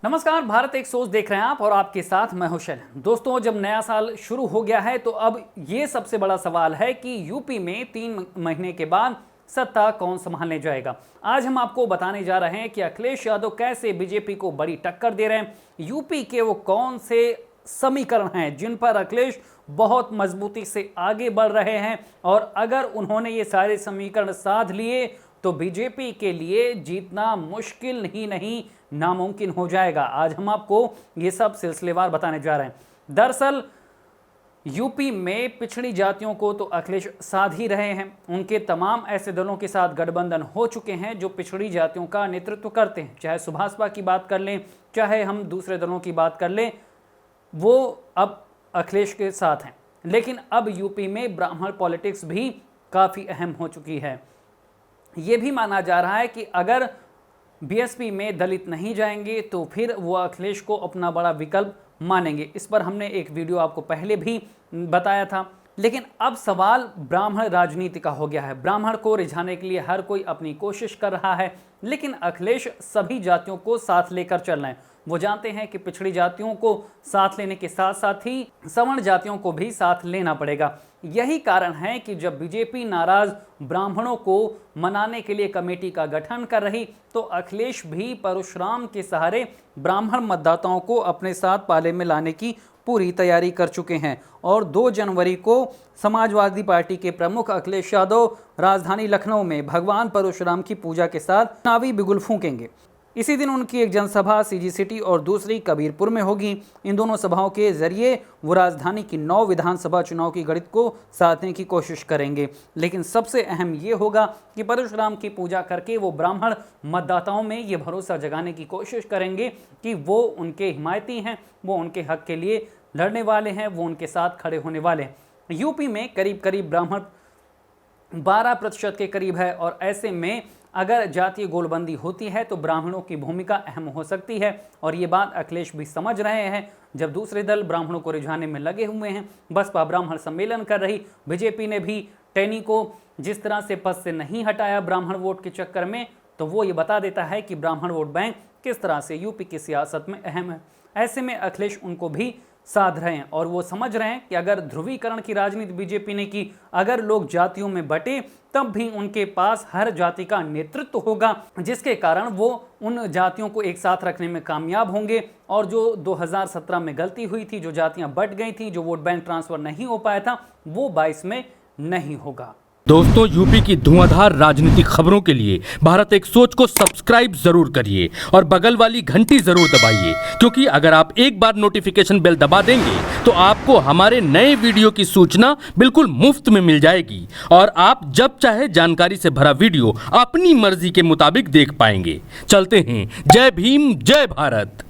नमस्कार, भारत एक सोच देख रहे हैं आप और आपके साथ मैं हूं शैलेंद्र। दोस्तों, जब नया साल शुरू हो गया है तो अब ये सबसे बड़ा सवाल है कि यूपी में 3 महीने के बाद सत्ता कौन संभालने जाएगा। आज हम आपको बताने जा रहे हैं कि अखिलेश यादव कैसे बीजेपी को बड़ी टक्कर दे रहे हैं। यूपी के वो कौन से समीकरण हैं जिन पर अखिलेश बहुत मजबूती से आगे बढ़ रहे हैं, और अगर उन्होंने ये सारे समीकरण साध लिए तो बीजेपी के लिए जीतना मुश्किल ही नहीं नामुमकिन हो जाएगा। आज हम आपको ये सब सिलसिलेवार बताने जा रहे हैं। दरअसल यूपी में पिछड़ी जातियों को तो अखिलेश साध ही रहे हैं। उनके तमाम ऐसे दलों के साथ गठबंधन हो चुके हैं जो पिछड़ी जातियों का नेतृत्व करते हैं। चाहे सुभाषपा की बात कर लें, चाहे हम दूसरे दलों की बात कर लें, वो अब अखिलेश के साथ हैं। लेकिन अब यूपी में ब्राह्मण पॉलिटिक्स भी काफ़ी अहम हो चुकी है। ये भी माना जा रहा है कि अगर बीएसपी में दलित नहीं जाएंगे तो फिर वो अखिलेश को अपना बड़ा विकल्प मानेंगे। इस पर हमने एक वीडियो आपको पहले भी बताया था। लेकिन अब सवाल ब्राह्मण राजनीति का हो गया है। ब्राह्मण को रिझाने के लिए हर कोई अपनी कोशिश कर रहा है, लेकिन अखिलेश सभी जातियों को साथ लेकर चल रहे हैं। वो जानते हैं कि पिछड़ी जातियों को साथ लेने के साथ साथ ही सवर्ण जातियों को भी साथ लेना पड़ेगा। यही कारण है कि जब बीजेपी नाराज ब्राह्मणों को मनाने के लिए कमेटी का गठन कर रही तो अखिलेश भी परशुराम के सहारे ब्राह्मण मतदाताओं को अपने साथ पाले में लाने की पूरी तैयारी कर चुके हैं। और 2 जनवरी को समाजवादी पार्टी के प्रमुख अखिलेश यादव राजधानी लखनऊ में भगवान परशुराम की पूजा के साथ चुनावी बिगुल फूंकेंगे। इसी दिन उनकी एक जनसभा सीजी सिटी और दूसरी कबीरपुर में होगी। इन दोनों सभाओं के जरिए वो राजधानी की 9 विधानसभा चुनाव की गणित को साधने की कोशिश करेंगे। लेकिन सबसे अहम ये होगा कि परशुराम की पूजा करके वो ब्राह्मण मतदाताओं में ये भरोसा जगाने की कोशिश करेंगे कि वो उनके हिमायती हैं, वो उनके हक के लिए लड़ने वाले हैं, वो उनके साथ खड़े होने वाले हैं। यूपी में करीब करीब ब्राह्मण 12% के करीब है, और ऐसे में अगर जातीय गोलबंदी होती है तो ब्राह्मणों की भूमिका अहम हो सकती है। और ये बात अखिलेश भी समझ रहे हैं। जब दूसरे दल ब्राह्मणों को रिझाने में लगे हुए हैं, बसपा ब्राह्मण सम्मेलन कर रही, बीजेपी ने भी टैनी को जिस तरह से पद से नहीं हटाया ब्राह्मण वोट के चक्कर में, तो वो ये बता देता है कि ब्राह्मण वोट बैंक किस तरह से यूपी की सियासत में अहम है। ऐसे में अखिलेश उनको भी साध रहे हैं, और वो समझ रहे हैं कि अगर ध्रुवीकरण की राजनीति बीजेपी ने की, अगर लोग जातियों में बटे, तब भी उनके पास हर जाति का नेतृत्व होगा, जिसके कारण वो उन जातियों को एक साथ रखने में कामयाब होंगे। और जो 2017 में गलती हुई थी, जो जातियां बट गई थी, जो वोट बैंक ट्रांसफर नहीं हो पाया था, वो 22 में नहीं होगा। दोस्तों, यूपी की धुआंधार राजनीतिक खबरों के लिए भारत एक सोच को सब्सक्राइब जरूर करिए और बगल वाली घंटी जरूर दबाइए, क्योंकि अगर आप एक बार नोटिफिकेशन बेल दबा देंगे तो आपको हमारे नए वीडियो की सूचना बिल्कुल मुफ्त में मिल जाएगी, और आप जब चाहे जानकारी से भरा वीडियो अपनी मर्जी के मुताबिक देख पाएंगे। चलते हैं। जय भीम, जय भारत।